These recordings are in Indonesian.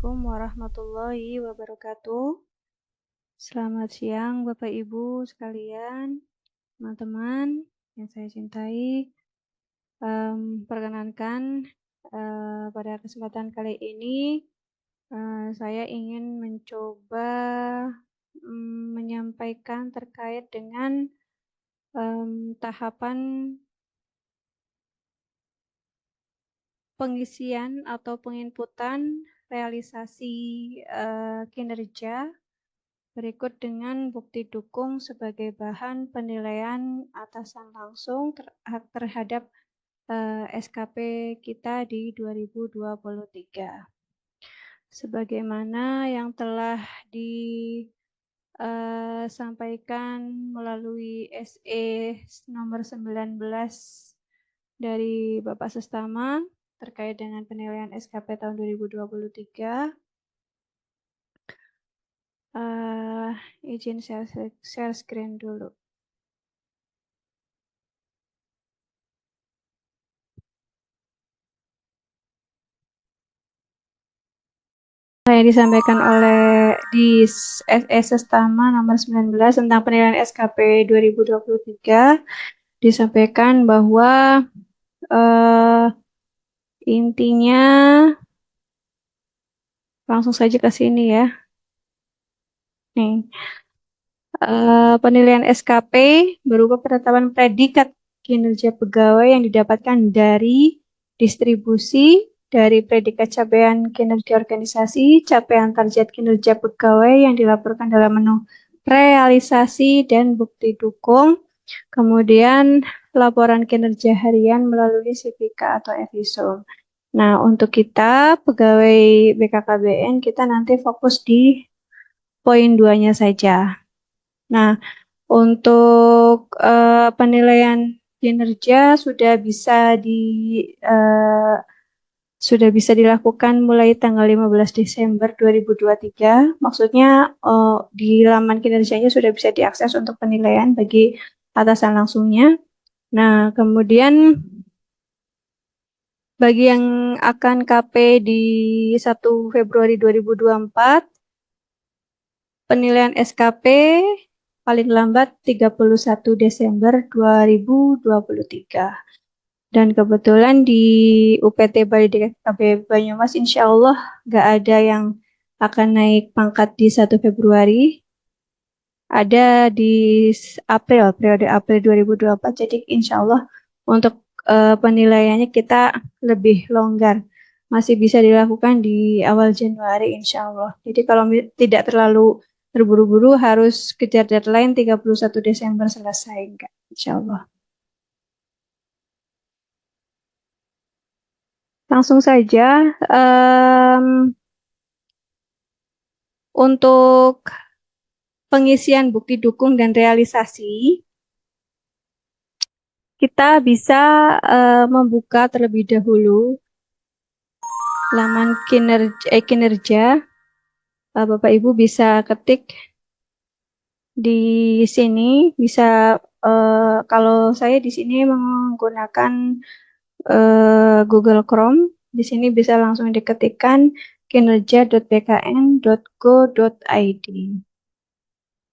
Assalamualaikum warahmatullahi wabarakatuh. Selamat siang Bapak Ibu sekalian, teman-teman yang saya cintai. Perkenankan pada kesempatan kali ini saya ingin mencoba menyampaikan terkait dengan tahapan pengisian atau penginputan realisasi kinerja berikut dengan bukti dukung sebagai bahan penilaian atasan langsung terhadap SKP kita di 2023. Sebagaimana yang telah disampaikan melalui SE nomor 19 dari Bapak Sestama terkait dengan penilaian SKP tahun 2023. Izin share screen dulu. Saya disampaikan oleh di SE Sestama nomor 19 tentang penilaian SKP 2023 disampaikan bahwa intinya langsung saja ke sini ya. Nih. Penilaian SKP berupa penetapan predikat kinerja pegawai yang didapatkan dari distribusi dari predikat capaian kinerja organisasi, capaian target kinerja pegawai yang dilaporkan dalam menu realisasi dan bukti dukung, kemudian laporan kinerja harian melalui CPK atau Evisum. Nah, untuk kita pegawai BKKBN kita nanti fokus di poin 2-nya saja. Nah, untuk penilaian kinerja sudah bisa dilakukan mulai tanggal 15 Desember 2023. Maksudnya di laman kinerjanya sudah bisa diakses untuk penilaian bagi atasan langsungnya. Nah, kemudian bagi yang akan KP di 1 Februari 2024, penilaian SKP paling lambat 31 Desember 2023. Dan kebetulan di UPT Bali DKKB Banyumas insya Allah nggak ada yang akan naik pangkat di 1 Februari. Ada di periode April 2024. Jadi insya Allah untuk penilaiannya kita lebih longgar. Masih bisa dilakukan di awal Januari insya Allah. Jadi kalau tidak terlalu terburu-buru harus kejar deadline 31 Desember selesai. Enggak, insya Allah. Langsung saja untuk pengisian bukti dukung dan realisasi, kita bisa membuka terlebih dahulu laman kinerja. Bapak Ibu bisa ketik di sini, bisa kalau saya di sini menggunakan Google Chrome, di sini bisa langsung diketikkan kinerja.bkn.go.id.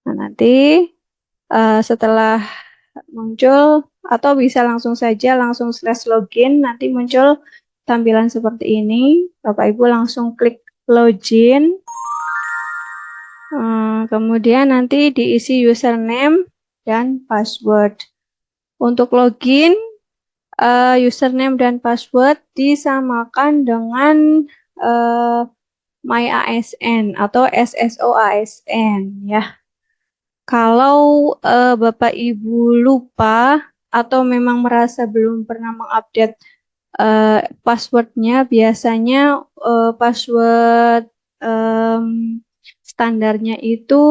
Nah, nanti setelah muncul atau bisa langsung saja langsung /login, nanti muncul tampilan seperti ini. Bapak Ibu langsung klik login. Kemudian nanti diisi username dan password. Untuk login, username dan password disamakan dengan My ASN atau SSO ASN ya. Kalau Bapak Ibu lupa atau memang merasa belum pernah mengupdate passwordnya, biasanya password standarnya itu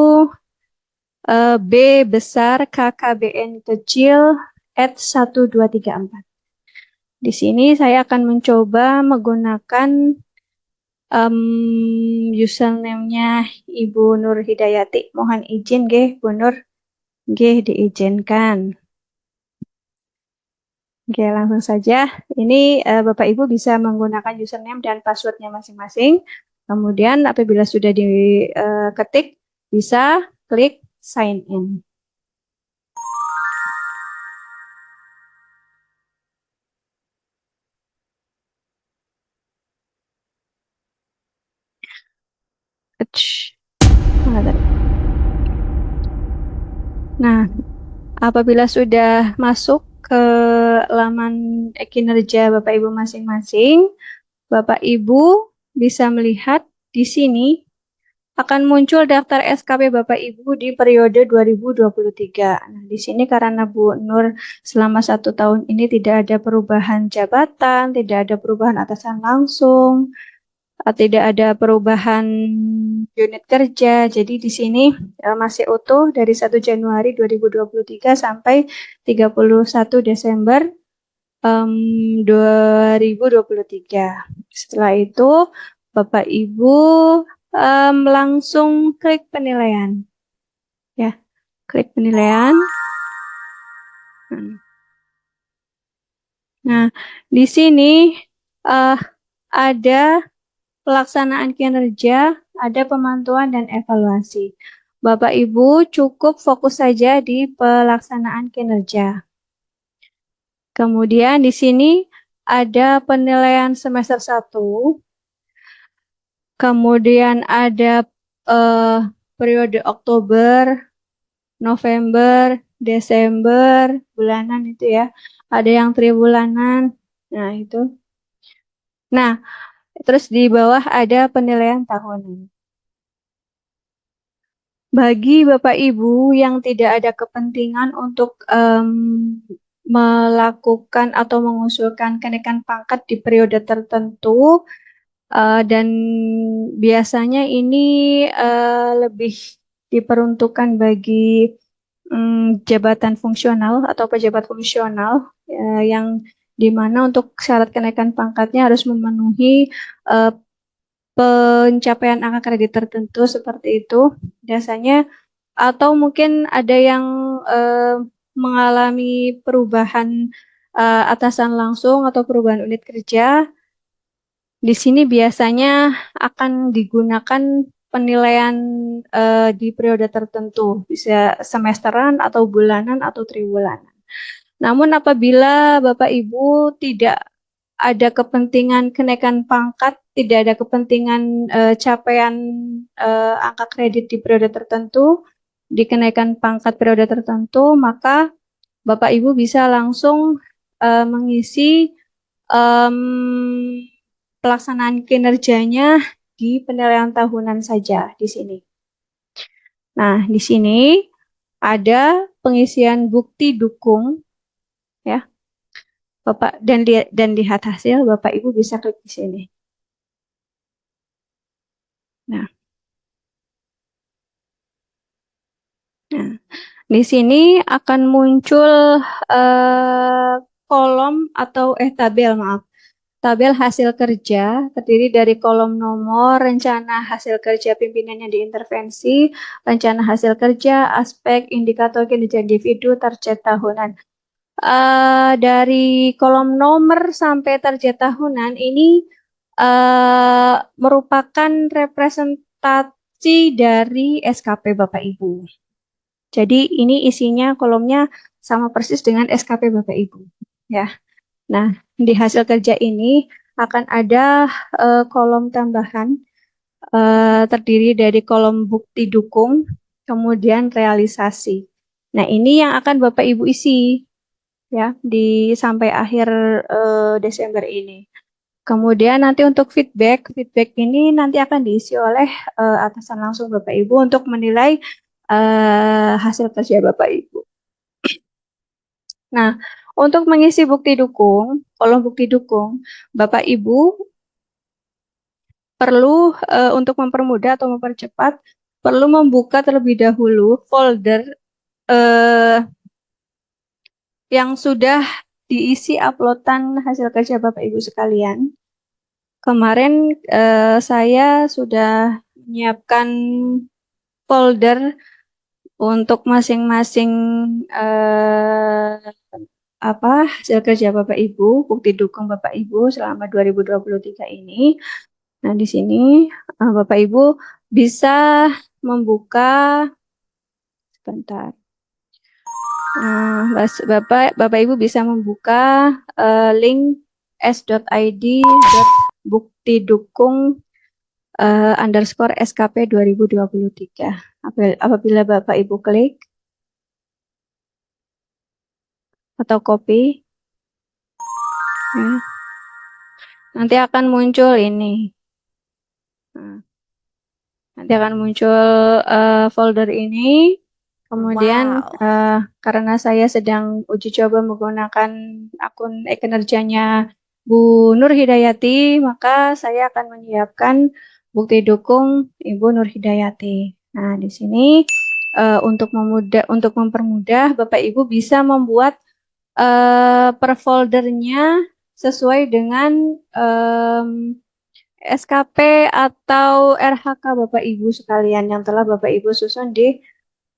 B besar KKBN kecil @1234. Di sini saya akan mencoba menggunakan username-nya Ibu Nur Hidayati. Mohon izin nggih, Bu Nur. Nggih, diizinkan. Oke, langsung saja. Ini Bapak Ibu bisa menggunakan username dan passwordnya masing-masing. Kemudian apabila sudah diketik, bisa klik sign in. Nah, apabila sudah masuk ke laman kinerja Bapak Ibu masing-masing, Bapak Ibu bisa melihat di sini akan muncul daftar SKP Bapak Ibu di periode 2023. Nah, di sini karena Bu Nur selama 1 tahun ini tidak ada perubahan jabatan, tidak ada perubahan atasan langsung, tidak ada perubahan unit kerja. Jadi di sini masih utuh dari 1 Januari 2023 sampai 31 Desember 2023. Setelah itu Bapak Ibu langsung klik penilaian. Ya, klik penilaian. Nah, di sini ada pelaksanaan kinerja, ada pemantauan dan evaluasi. Bapak Ibu cukup fokus saja di pelaksanaan kinerja. Kemudian di sini ada penilaian semester 1, kemudian ada periode Oktober, November, Desember, bulanan itu ya. Ada yang tribulanan. Nah, itu. Nah, terus di bawah ada penilaian tahunan. Bagi Bapak Ibu yang tidak ada kepentingan untuk melakukan atau mengusulkan kenaikan pangkat di periode tertentu, dan biasanya ini lebih diperuntukkan bagi jabatan fungsional atau pejabat fungsional yang di mana untuk syarat kenaikan pangkatnya harus memenuhi pencapaian angka kredit tertentu seperti itu biasanya, atau mungkin ada yang mengalami perubahan atasan langsung atau perubahan unit kerja. Di sini biasanya akan digunakan penilaian di periode tertentu, bisa semesteran atau bulanan atau triwulan. Namun apabila Bapak Ibu tidak ada kepentingan kenaikan pangkat, tidak ada kepentingan capaian angka kredit di periode tertentu, di kenaikan pangkat periode tertentu, maka Bapak Ibu bisa langsung mengisi pelaksanaan kinerjanya di penilaian tahunan saja di sini. Nah, di sini ada pengisian bukti dukung ya. Bapak dan lihat hasil, Bapak Ibu bisa klik di sini. Nah, di sini akan muncul kolom atau tabel, maaf. Tabel hasil kerja terdiri dari kolom nomor, rencana hasil kerja pimpinan yang diintervensi, rencana hasil kerja, aspek, indikator kinerja individu, target tahunan. Dari kolom nomor sampai target tahunan ini merupakan representasi dari SKP Bapak Ibu. Jadi ini isinya kolomnya sama persis dengan SKP Bapak Ibu. Ya. Nah, di hasil kerja ini akan ada kolom tambahan terdiri dari kolom bukti dukung, kemudian realisasi. Nah, ini yang akan Bapak Ibu isi ya di sampai akhir Desember ini. Kemudian nanti untuk feedback ini nanti akan diisi oleh atasan langsung Bapak Ibu untuk menilai hasil kerja Bapak Ibu. Nah, untuk mengisi bukti dukung, kolom bukti dukung, Bapak Ibu perlu untuk mempermudah atau mempercepat, perlu membuka terlebih dahulu folder yang sudah diisi uploadan hasil kerja Bapak Ibu sekalian. Kemarin saya sudah menyiapkan folder untuk masing-masing hasil kerja Bapak Ibu, bukti dukung Bapak Ibu selama 2023 ini. Nah, di sini Bapak Ibu bisa membuka sebentar. Bapak Ibu bisa membuka link s.id bukti dukung underscore SKP 2023. Apabila Bapak Ibu klik atau copy, ya, nanti akan muncul ini. Nah, nanti akan muncul folder ini. Kemudian karena saya sedang uji coba menggunakan akun e-kinerjanya Bu Nur Hidayati, maka saya akan menyiapkan bukti dukung Ibu Nur Hidayati. Nah, di sini untuk mempermudah Bapak Ibu bisa membuat per foldernya sesuai dengan SKP atau RHK Bapak Ibu sekalian yang telah Bapak Ibu susun di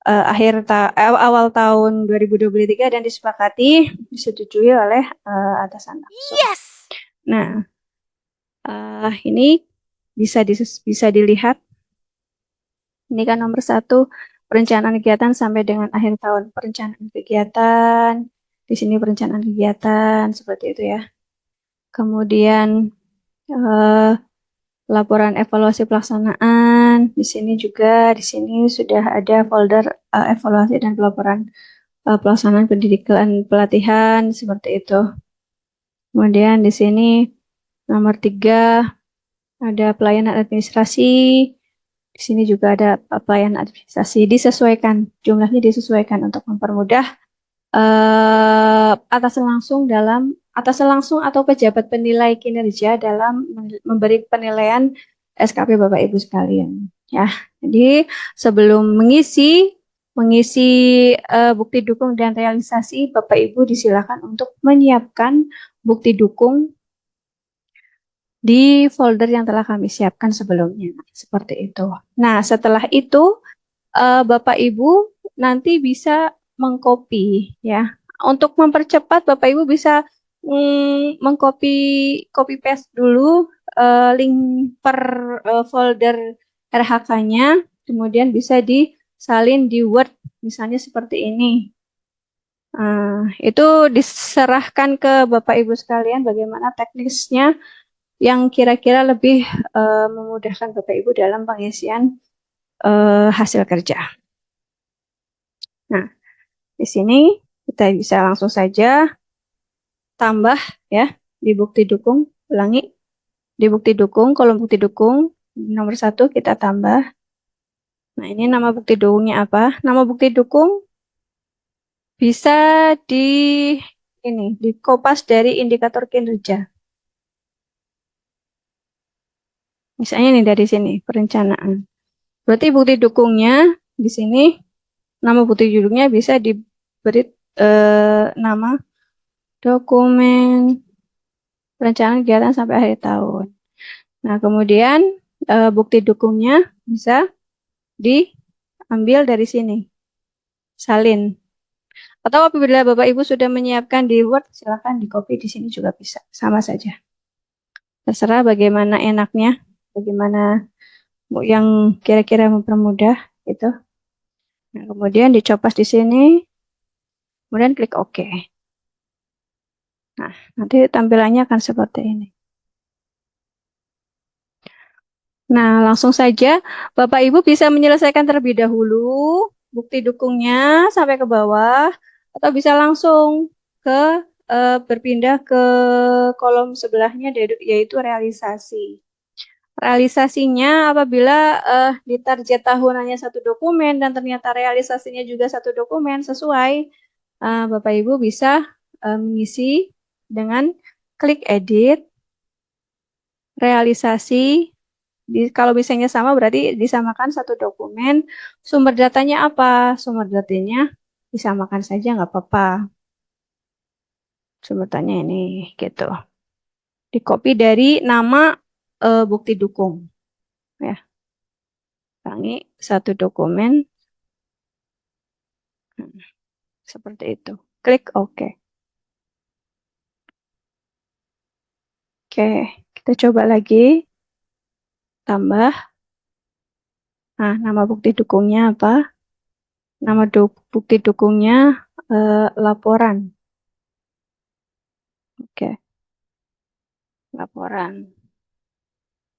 awal tahun 2023 dan disepakati disetujui oleh atasan langsung. Yes. Nah, ini bisa dilihat. Ini kan nomor 1 perencanaan kegiatan sampai dengan akhir tahun. Perencanaan kegiatan, di sini perencanaan kegiatan seperti itu ya. Kemudian laporan evaluasi pelaksanaan. Di sini sudah ada folder evaluasi dan pelaporan pelaksanaan pendidikan pelatihan seperti itu. Kemudian di sini nomor 3 ada pelayanan administrasi. Di sini juga ada pelayanan administrasi jumlahnya disesuaikan untuk mempermudah atasan langsung atau pejabat penilai kinerja dalam memberi penilaian SKP Bapak Ibu sekalian. Ya, jadi sebelum mengisi bukti dukung dan realisasi, Bapak Ibu disilakan untuk menyiapkan bukti dukung di folder yang telah kami siapkan sebelumnya. Seperti itu. Nah, setelah itu Bapak Ibu nanti bisa mengcopy ya. Untuk mempercepat Bapak Ibu bisa copy paste dulu link per folder RHK-nya, kemudian bisa disalin di Word misalnya seperti ini. Itu diserahkan ke Bapak Ibu sekalian bagaimana teknisnya yang kira-kira lebih memudahkan Bapak Ibu dalam pengisian hasil kerja. Nah, di sini kita bisa langsung saja tambah ya di bukti dukung, ulangi, di bukti dukung, kolom bukti dukung, nomor 1 kita tambah. Nah, ini nama bukti dukungnya apa? Nama bukti dukung bisa di kopas dari indikator kinerja. Misalnya nih dari sini, perencanaan. Berarti bukti dukungnya di sini, nama bukti dukungnya bisa diberi nama dokumen perencanaan kegiatan sampai akhir tahun. Nah, kemudian bukti dukungnya bisa diambil dari sini, salin. Atau apabila Bapak Ibu sudah menyiapkan di Word, silakan di copy di sini juga bisa, sama saja. Terserah bagaimana enaknya, bagaimana yang kira-kira mempermudah itu. Nah, kemudian dicopas di sini, kemudian klik OK. Nah, nanti tampilannya akan seperti ini. Nah, langsung saja Bapak Ibu bisa menyelesaikan terlebih dahulu bukti dukungnya sampai ke bawah, atau bisa langsung berpindah ke kolom sebelahnya yaitu realisasi. Realisasinya apabila di target tahunannya 1 dokumen dan ternyata realisasinya juga 1 dokumen sesuai, Bapak Ibu bisa mengisi dengan klik edit, realisasi. Kalau misalnya sama berarti disamakan 1 dokumen. Sumber datanya apa? Sumber datanya disamakan saja nggak apa-apa. Sumber datanya ini gitu. Di copy dari nama bukti dukung. Ya. Ulangi 1 dokumen. Seperti itu. Klik OK. Oke, kita coba lagi. tambah. Nah, nama bukti dukungnya apa? Nama bukti dukungnya laporan. Oke, laporan.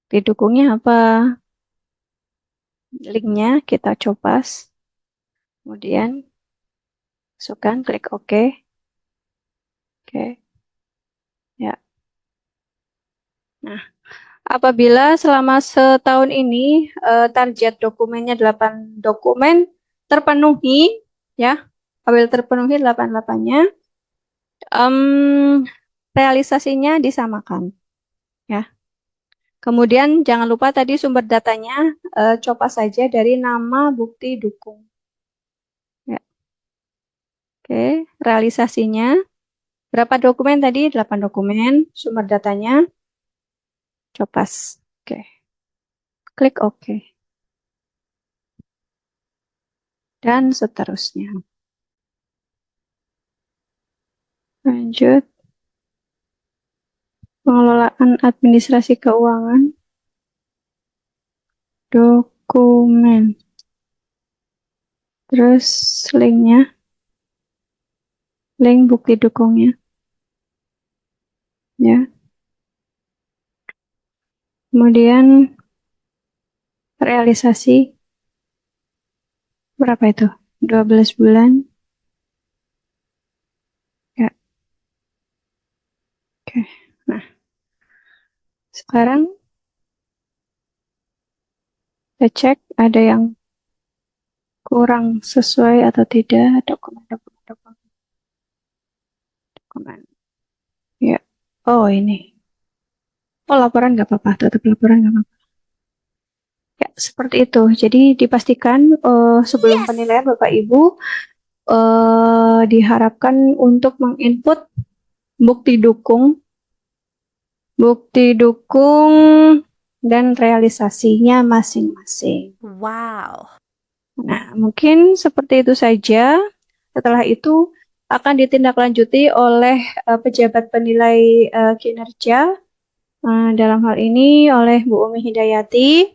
Bukti dukungnya apa? Linknya kita copas. Kemudian masukkan, klik OK. Oke, ya. Nah, apabila selama setahun ini target dokumennya 8 dokumen terpenuhi, ya, apabila terpenuhi 8-8-nya, realisasinya disamakan, ya. Kemudian jangan lupa tadi sumber datanya coba saja dari nama bukti dukung. Ya. Oke, realisasinya berapa dokumen tadi? 8 dokumen. Sumber datanya copas. Oke. Klik OK. Dan seterusnya. Lanjut. Pengelolaan administrasi keuangan. Dokumen. Terus linknya. Link bukti dukungnya. Ya. Kemudian realisasi. Berapa itu? 12 bulan. Ya. Oke. Nah, sekarang kita cek ada yang kurang sesuai atau tidak dokumen. Ya. Oh, ini. Oh, laporan nggak apa-apa. Tetap laporan nggak apa-apa. Ya, seperti itu. Jadi dipastikan sebelum penilaian Bapak Ibu diharapkan untuk menginput bukti dukung dan realisasinya masing-masing. Wow. Nah, mungkin seperti itu saja. Setelah itu akan ditindaklanjuti oleh pejabat penilai kinerja, dalam hal ini oleh Bu Umi Hidayati.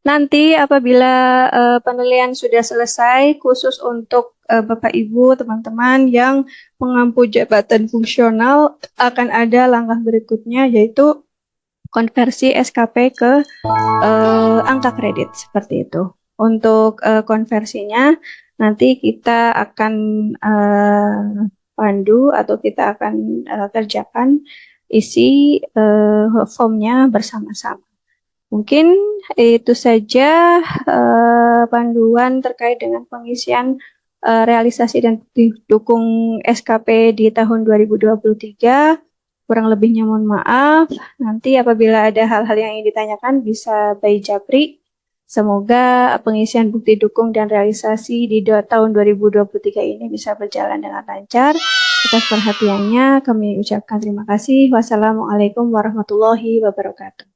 Nanti apabila penilaian sudah selesai, khusus untuk Bapak Ibu, teman-teman yang mengampu jabatan fungsional, akan ada langkah berikutnya, yaitu konversi SKP ke angka kredit, seperti itu. Untuk konversinya, nanti kita akan pandu atau kita akan kerjakan isi formnya bersama-sama. Mungkin itu saja panduan terkait dengan pengisian realisasi dan dukung SKP di tahun 2023. Kurang lebihnya mohon maaf. Nanti apabila ada hal-hal yang ingin ditanyakan bisa by Japri. Semoga pengisian bukti dukung dan realisasi di tahun 2023 ini bisa berjalan dengan lancar. Atas perhatiannya kami ucapkan terima kasih. Wassalamualaikum warahmatullahi wabarakatuh.